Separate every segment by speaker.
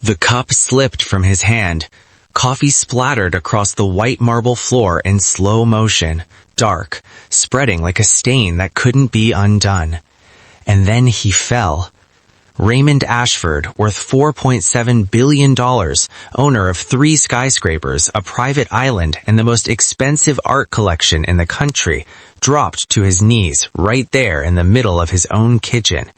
Speaker 1: The cup slipped from his hand. Coffee splattered across the white marble floor in slow motion, dark, spreading like a stain that couldn't be undone. And then he fell. Raymond Ashford, worth $4.7 billion, owner of 3 skyscrapers, a private island, and the most expensive art collection in the country, dropped to his knees right there in the middle of his own kitchen.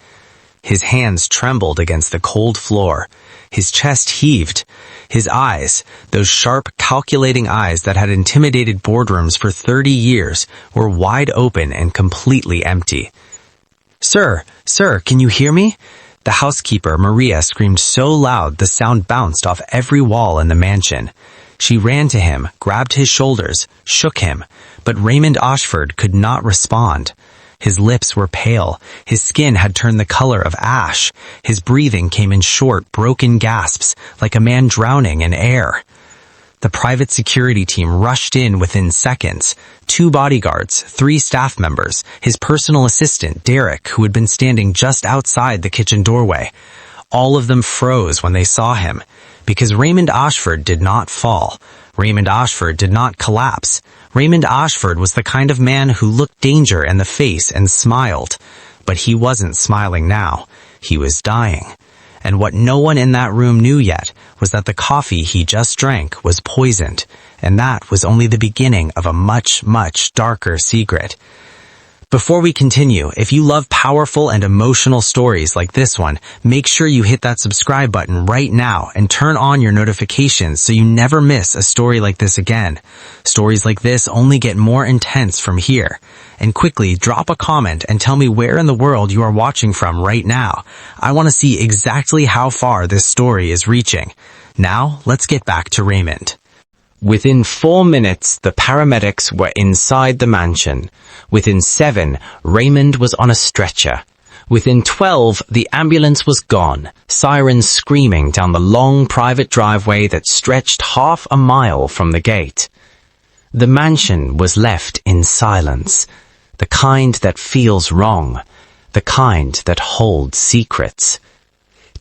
Speaker 1: His hands trembled against the cold floor. His chest heaved. His eyes, those sharp, calculating eyes that had intimidated boardrooms for 30 years, were wide open and completely empty. Sir, can you hear me?" The housekeeper, Maria, screamed so loud the sound bounced off every wall in the mansion. She ran to him, grabbed his shoulders, shook him, but Raymond Ashford could not respond. His lips were pale. His skin had turned the color of ash. His breathing came in short, broken gasps, like a man drowning in air. The private security team rushed in within seconds. 2 bodyguards, 3 staff members, his personal assistant, Derek, who had been standing just outside the kitchen doorway. All of them froze when they saw him, because Raymond Ashford did not fall. Raymond Ashford did not collapse. Raymond Ashford was the kind of man who looked danger in the face and smiled. But he wasn't smiling now. He was dying. And what no one in that room knew yet was that the coffee he just drank was poisoned, and that was only the beginning of a much, much darker secret. Before we continue, if you love powerful and emotional stories like this one, make sure you hit that subscribe button right now and turn on your notifications so you never miss a story like this again. Stories like this only get more intense from here. And quickly, drop a comment and tell me where in the world you are watching from right now. I want to see exactly how far this story is reaching. Now, let's get back to Raymond. Within 4 minutes, the paramedics were inside the mansion. Within 7, Raymond was on a stretcher. Within 12, the ambulance was gone, sirens screaming down the long private driveway that stretched half a mile from the gate. The mansion was left in silence, the kind that feels wrong, the kind that holds secrets.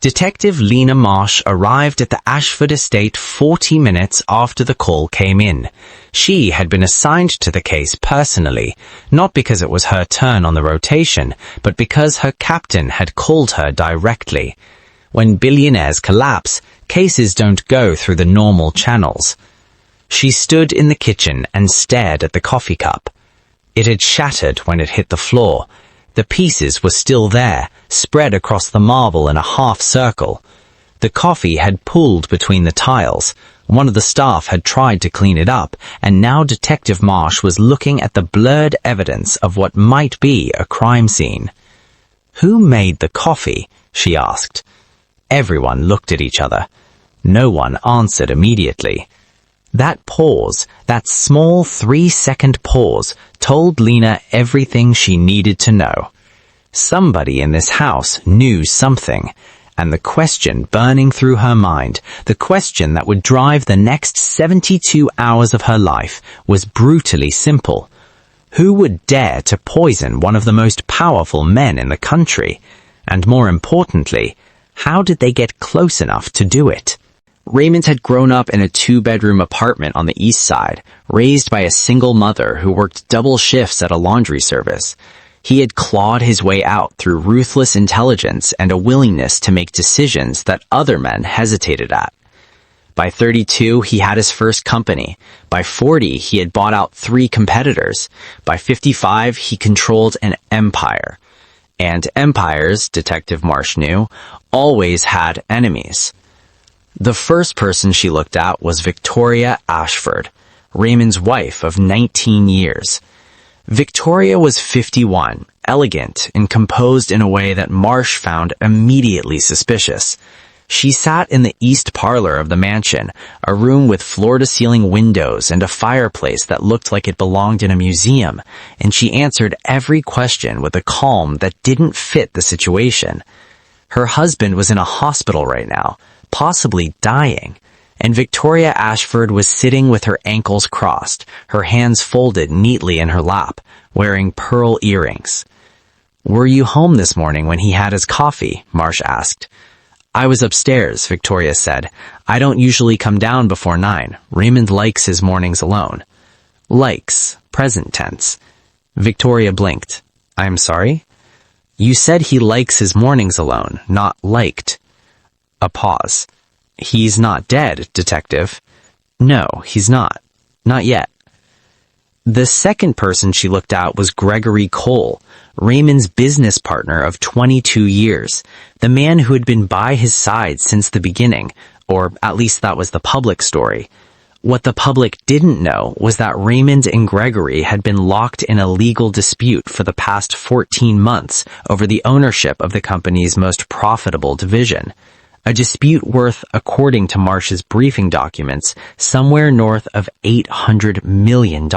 Speaker 1: Detective Lena Marsh arrived at the Ashford estate 40 minutes after the call came in. She had been assigned to the case personally, not because it was her turn on the rotation, but because her captain had called her directly. When billionaires collapse, cases don't go through the normal channels. She stood in the kitchen and stared at the coffee cup. It had shattered when it hit the floor. The pieces were still there, spread across the marble in a half circle. The coffee had pooled between the tiles. One of the staff had tried to clean it up, and now Detective Marsh was looking at the blurred evidence of what might be a crime scene. "Who made the coffee?" she asked. Everyone looked at each other. No one answered immediately. That pause, that small 3-second pause, told Lena everything she needed to know. Somebody in this house knew something, and the question burning through her mind, the question that would drive the next 72 hours of her life, was brutally simple. Who would dare to poison one of the most powerful men in the country? And more importantly, how did they get close enough to do it? Raymond had grown up in a 2-bedroom apartment on the east side, raised by a single mother who worked double shifts at a laundry service. He had clawed his way out through ruthless intelligence and a willingness to make decisions that other men hesitated at. By 32, he had his first company. By 40, he had bought out 3 competitors. By 55, he controlled an empire. And empires, Detective Marsh knew, always had enemies. The first person she looked at was Victoria Ashford, Raymond's wife of 19 years. Victoria was 51, elegant and composed in a way that Marsh found immediately suspicious. She sat in the east parlor of the mansion, a room with floor-to-ceiling windows and a fireplace that looked like it belonged in a museum, and she answered every question with a calm that didn't fit the situation. Her husband was in a hospital right now, possibly dying, and Victoria Ashford was sitting with her ankles crossed, her hands folded neatly in her lap, wearing pearl earrings. "Were you home this morning when he had his coffee?" Marsh asked. I was upstairs, Victoria said. I don't usually come down before 9. Raymond likes his mornings alone. Likes, present tense. Victoria blinked. I'm sorry? You said he likes his mornings alone, not liked. A pause. He's not dead, Detective. No, he's not. Not yet. The second person she looked at was Gregory Cole, Raymond's business partner of 22 years, the man who had been by his side since the beginning, or at least that was the public story. What the public didn't know was that Raymond and Gregory had been locked in a legal dispute for the past 14 months over the ownership of the company's most profitable division. A dispute worth, according to Marsh's briefing documents, somewhere north of $800 million.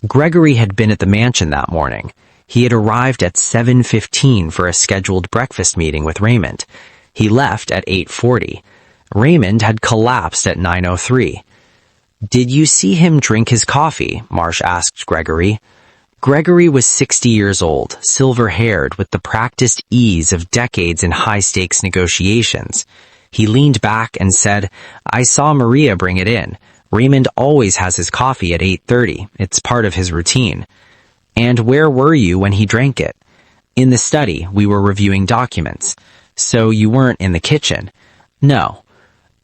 Speaker 1: Gregory had been at the mansion that morning. He had arrived at 7:15 for a scheduled breakfast meeting with Raymond. He left at 8:40. Raymond had collapsed at 9:03. Did you see him drink his coffee? Marsh asked Gregory. Gregory was 60 years old, silver-haired, with the practiced ease of decades in high-stakes negotiations. He leaned back and said, I saw Maria bring it in. Raymond always has his coffee at 8:30. It's part of his routine. And where were you when he drank it? In the study. We were reviewing documents. So you weren't in the kitchen? No.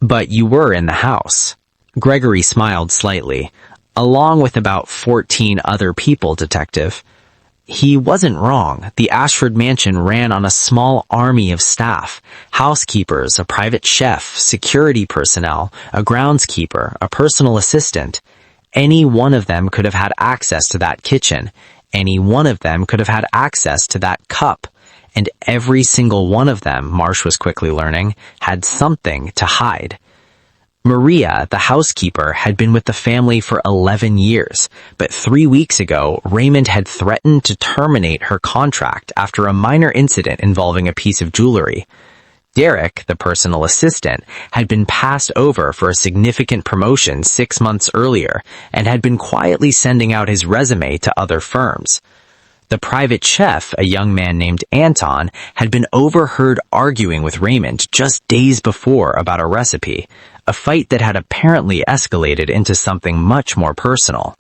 Speaker 1: But you were in the house. Gregory smiled slightly. Along with about 14 other people, Detective. He wasn't wrong. The Ashford mansion ran on a small army of staff, housekeepers, a private chef, security personnel, a groundskeeper, a personal assistant. Any one of them could have had access to that kitchen. Any one of them could have had access to that cup. And every single one of them, Marsh was quickly learning, had something to hide. Maria, the housekeeper, had been with the family for 11 years, but 3 weeks ago, Raymond had threatened to terminate her contract after a minor incident involving a piece of jewelry. Derek, the personal assistant, had been passed over for a significant promotion 6 months earlier and had been quietly sending out his resume to other firms. The private chef, a young man named Anton, had been overheard arguing with Raymond just days before about a recipe, a fight that had apparently escalated into something much more personal.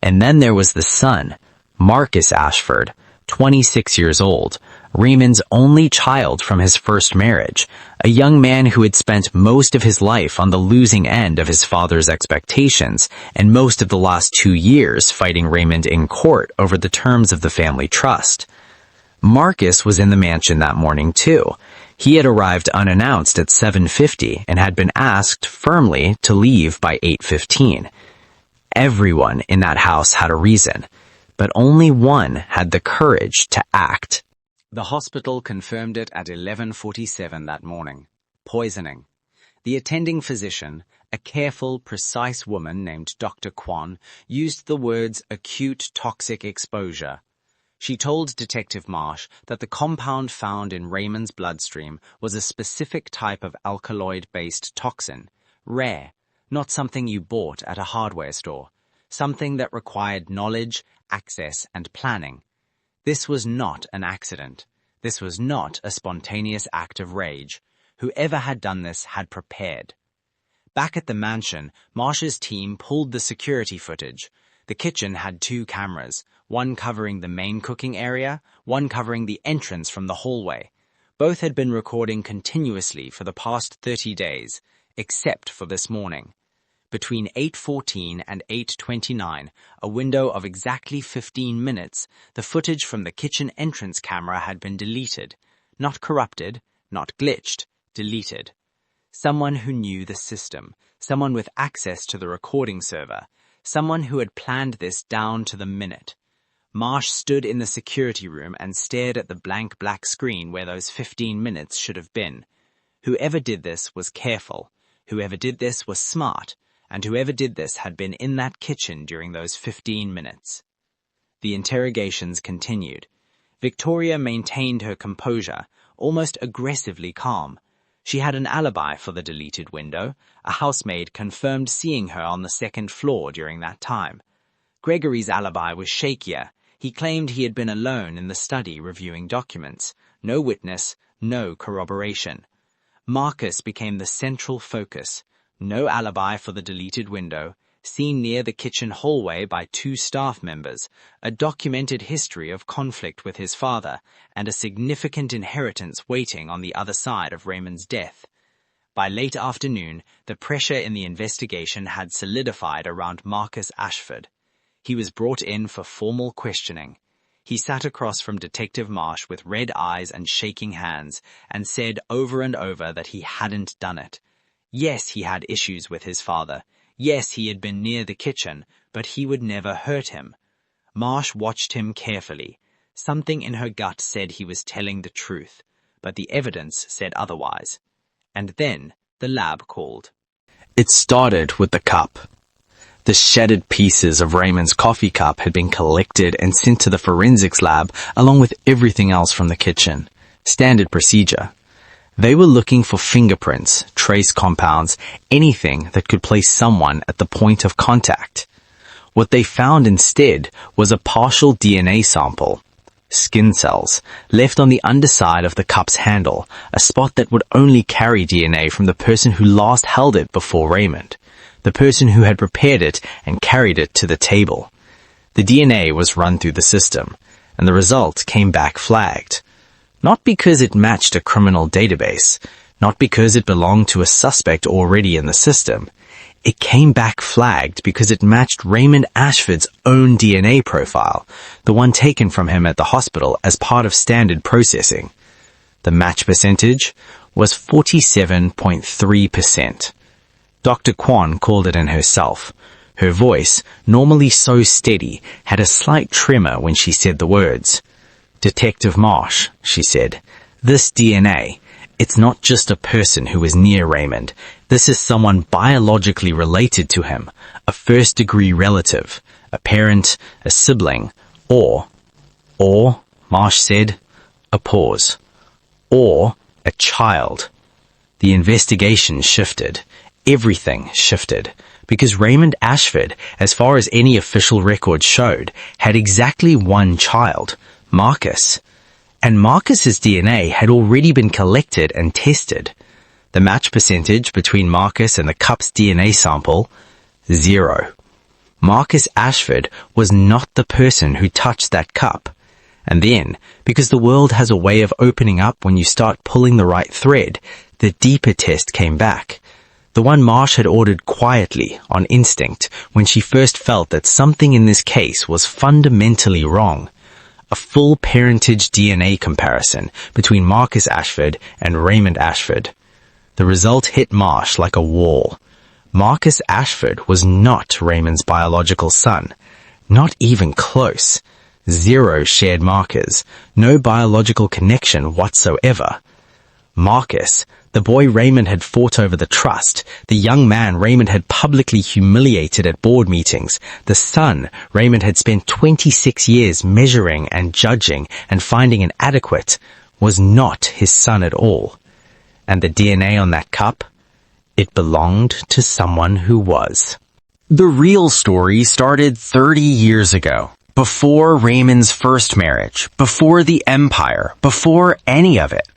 Speaker 1: And then there was the son, Marcus Ashford, 26 years old, Raymond's only child from his first marriage, a young man who had spent most of his life on the losing end of his father's expectations and most of the last 2 years fighting Raymond in court over the terms of the family trust. Marcus was in the mansion that morning too. He had arrived unannounced at 7:50 and had been asked firmly to leave by 8:15. Everyone in that house had a reason, but only one had the courage to act. The hospital confirmed it at 11:47 that morning. Poisoning. The attending physician, a careful, precise woman named Dr. Kwan, used the words acute toxic exposure. She told Detective Marsh that the compound found in Raymond's bloodstream was a specific type of alkaloid-based toxin, rare, not something you bought at a hardware store, something that required knowledge, access, and planning. This was not an accident. This was not a spontaneous act of rage. Whoever had done this had prepared. Back at the mansion, Marsh's team pulled the security footage. The kitchen had 2 cameras, one covering the main cooking area, one covering the entrance from the hallway. Both had been recording continuously for the past 30 days, except for this morning. Between 8:14 and 8:29, a window of exactly 15 minutes, the footage from the kitchen entrance camera had been deleted. Not corrupted, not glitched, deleted. Someone who knew the system, someone with access to the recording server, someone who had planned this down to the minute. Marsh stood in the security room and stared at the blank black screen where those 15 minutes should have been. Whoever did this was careful. Whoever did this was smart. And whoever did this had been in that kitchen during those 15 minutes. The interrogations continued. Victoria maintained her composure, almost aggressively calm. She had an alibi for the deleted window. A housemaid confirmed seeing her on the 2nd floor during that time. Gregory's alibi was shakier. He claimed he had been alone in the study reviewing documents. No witness, no corroboration. Marcus became the central focus. No alibi for the deleted window, seen near the kitchen hallway by 2 staff members, a documented history of conflict with his father, and a significant inheritance waiting on the other side of Raymond's death. By late afternoon, the pressure in the investigation had solidified around Marcus Ashford. He was brought in for formal questioning. He sat across from Detective Marsh with red eyes and shaking hands, and said over and over that he hadn't done it. Yes, he had issues with his father. Yes, he had been near the kitchen, but he would never hurt him. Marsh watched him carefully. Something in her gut said he was telling the truth, but the evidence said otherwise. And then the lab called. It started with the cup. The shattered pieces of Raymond's coffee cup had been collected and sent to the forensics lab along with everything else from the kitchen. Standard procedure. They were looking for fingerprints, trace compounds, anything that could place someone at the point of contact. What they found instead was a partial DNA sample. Skin cells, left on the underside of the cup's handle, a spot that would only carry DNA from the person who last held it before Raymond, the person who had prepared it and carried it to the table. The DNA was run through the system, and the result came back flagged. Not because it matched a criminal database, not because it belonged to a suspect already in the system. It came back flagged because it matched Raymond Ashford's own DNA profile, the one taken from him at the hospital as part of standard processing. The match percentage was 47.3%. Dr. Kwan called it in herself. Her voice, normally so steady, had a slight tremor when she said the words. "Detective Marsh," she said, "this DNA, it's not just a person who was near Raymond. This is someone biologically related to him, a first-degree relative, a parent, a sibling, or, Marsh said, a pause, or a child." The investigation shifted. Everything shifted. Because Raymond Ashford, as far as any official record showed, had exactly one child, Marcus. And Marcus's DNA had already been collected and tested. The match percentage between Marcus and the cup's DNA sample, 0. Marcus Ashford was not the person who touched that cup. And then, because the world has a way of opening up when you start pulling the right thread, the deeper test came back. The one Marsh had ordered quietly, on instinct, when she first felt that something in this case was fundamentally wrong. A full parentage DNA comparison between Marcus Ashford and Raymond Ashford. The result hit Marsh like a wall. Marcus Ashford was not Raymond's biological son. Not even close. 0 shared markers. No biological connection whatsoever. Marcus, the boy Raymond had fought over the trust, the young man Raymond had publicly humiliated at board meetings, the son Raymond had spent 26 years measuring and judging and finding inadequate, was not his son at all. And the DNA on that cup? It belonged to someone who was. The real story started 30 years ago. Before Raymond's first marriage, before the empire, before any of it.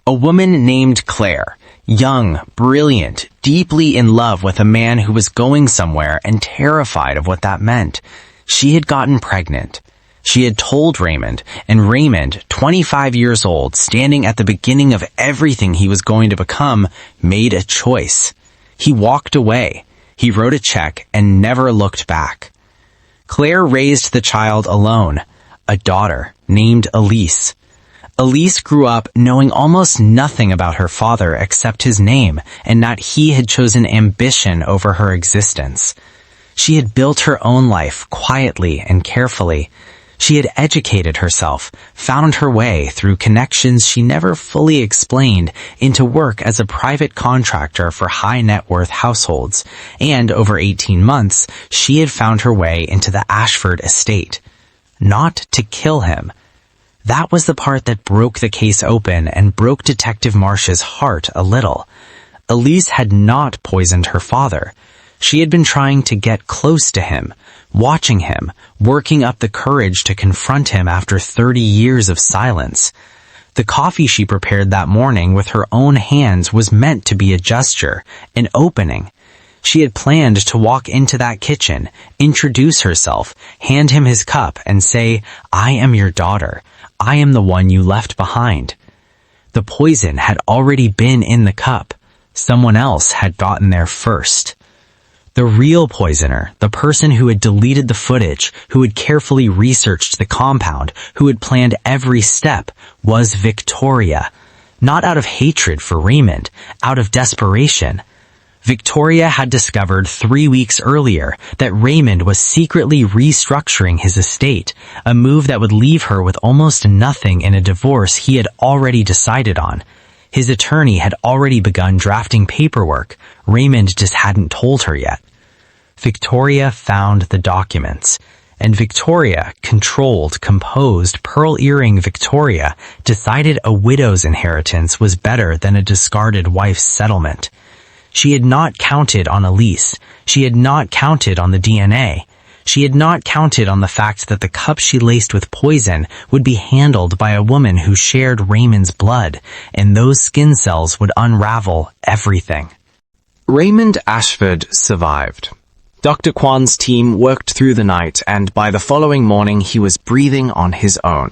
Speaker 1: A woman named Claire, young, brilliant, deeply in love with a man who was going somewhere and terrified of what that meant. She had gotten pregnant. She had told Raymond, and Raymond, 25 years old, standing at the beginning of everything he was going to become, made a choice. He walked away. He wrote a check and never looked back. Claire raised the child alone, a daughter named Elise. Elise grew up knowing almost nothing about her father except his name, and that he had chosen ambition over her existence. She had built her own life quietly and carefully. She had educated herself, found her way through connections she never fully explained into work as a private contractor for high-net-worth households, and over 18 months, she had found her way into the Ashford estate. Not to kill him. That was the part that broke the case open and broke Detective Marsh's heart a little. Elise had not poisoned her father. She had been trying to get close to him, watching him, working up the courage to confront him after 30 years of silence. The coffee she prepared that morning with her own hands was meant to be a gesture, an opening. She had planned to walk into that kitchen, introduce herself, hand him his cup, and say, "I am your daughter. I am the one you left behind." The poison had already been in the cup. Someone else had gotten there first. The real poisoner, the person who had deleted the footage, who had carefully researched the compound, who had planned every step, was Victoria. Not out of hatred for Raymond, out of desperation. Victoria had discovered 3 weeks earlier that Raymond was secretly restructuring his estate, a move that would leave her with almost nothing in a divorce he had already decided on. His attorney had already begun drafting paperwork. Raymond just hadn't told her yet. Victoria found the documents, and Victoria, controlled, composed, pearl earring Victoria, decided a widow's inheritance was better than a discarded wife's settlement. She had not counted on a lease. She had not counted on the DNA. She had not counted on the fact that the cup she laced with poison would be handled by a woman who shared Raymond's blood, and those skin cells would unravel everything. Raymond Ashford survived. Dr. Kwan's team worked through the night, and by the following morning he was breathing on his own.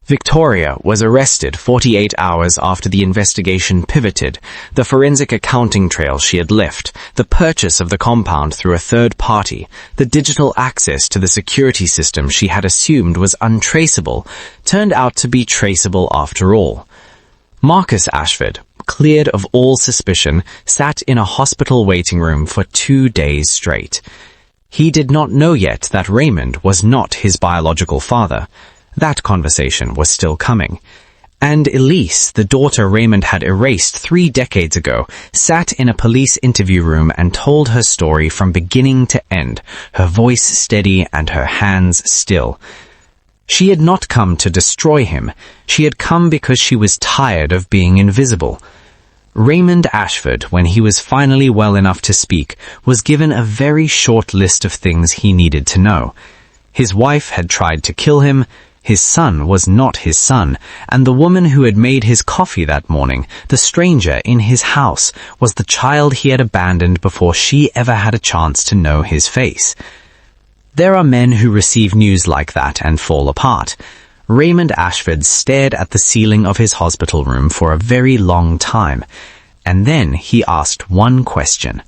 Speaker 1: Victoria was arrested 48 hours after the investigation pivoted, the forensic accounting trail she had left, the purchase of the compound through a third party, the digital access to the security system she had assumed was untraceable, turned out to be traceable after all. Marcus Ashford, cleared of all suspicion, sat in a hospital waiting room for 2 days straight. He did not know yet that Raymond was not his biological father. That conversation was still coming. And Elise, the daughter Raymond had erased 3 decades ago, sat in a police interview room and told her story from beginning to end, her voice steady and her hands still. She had not come to destroy him. She had come because she was tired of being invisible. Raymond Ashford, when he was finally well enough to speak, was given a very short list of things he needed to know. His wife had tried to kill him. His son was not his son, and the woman who had made his coffee that morning, the stranger in his house, was the child he had abandoned before she ever had a chance to know his face. There are men who receive news like that and fall apart. Raymond Ashford stared at the ceiling of his hospital room for a very long time, and then he asked one question.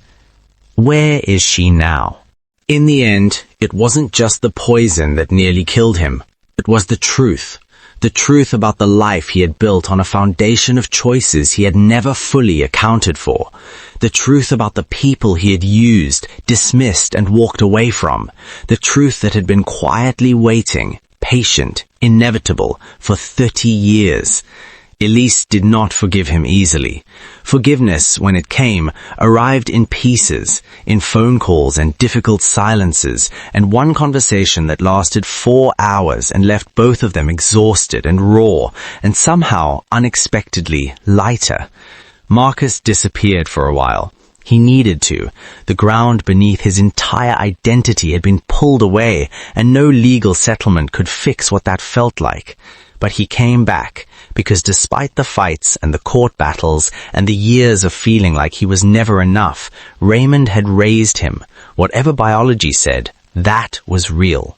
Speaker 1: Where is she now? In the end, it wasn't just the poison that nearly killed him. It was the truth about the life he had built on a foundation of choices he had never fully accounted for, the truth about the people he had used, dismissed, and walked away from, the truth that had been quietly waiting, patient, inevitable, for 30 years. Elise did not forgive him easily. Forgiveness, when it came, arrived in pieces, in phone calls and difficult silences, and one conversation that lasted 4 hours and left both of them exhausted and raw, and somehow, unexpectedly, lighter. Marcus disappeared for a while. He needed to. The ground beneath his entire identity had been pulled away, and no legal settlement could fix what that felt like. But he came back, because despite the fights and the court battles and the years of feeling like he was never enough, Raymond had raised him. Whatever biology said, that was real.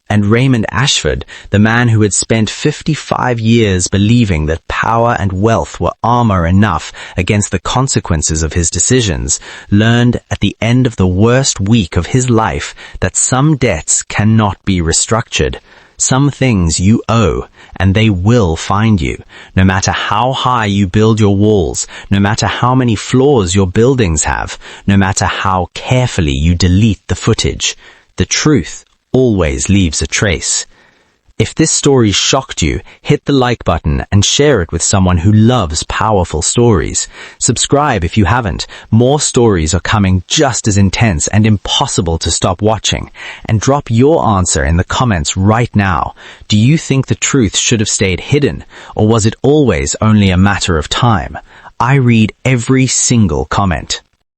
Speaker 1: And Raymond Ashford, the man who had spent 55 years believing that power and wealth were armor enough against the consequences of his decisions, learned at the end of the worst week of his life that some debts cannot be restructured. Some things you owe, and they will find you, no matter how high you build your walls, no matter how many floors your buildings have, no matter how carefully you delete the footage. The truth always leaves a trace. If this story shocked you, hit the like button and share it with someone who loves powerful stories. Subscribe if you haven't. More stories are coming just as intense and impossible to stop watching. And drop your answer in the comments right now. Do you think the truth should have stayed hidden, or was it always only a matter of time? I read every single comment.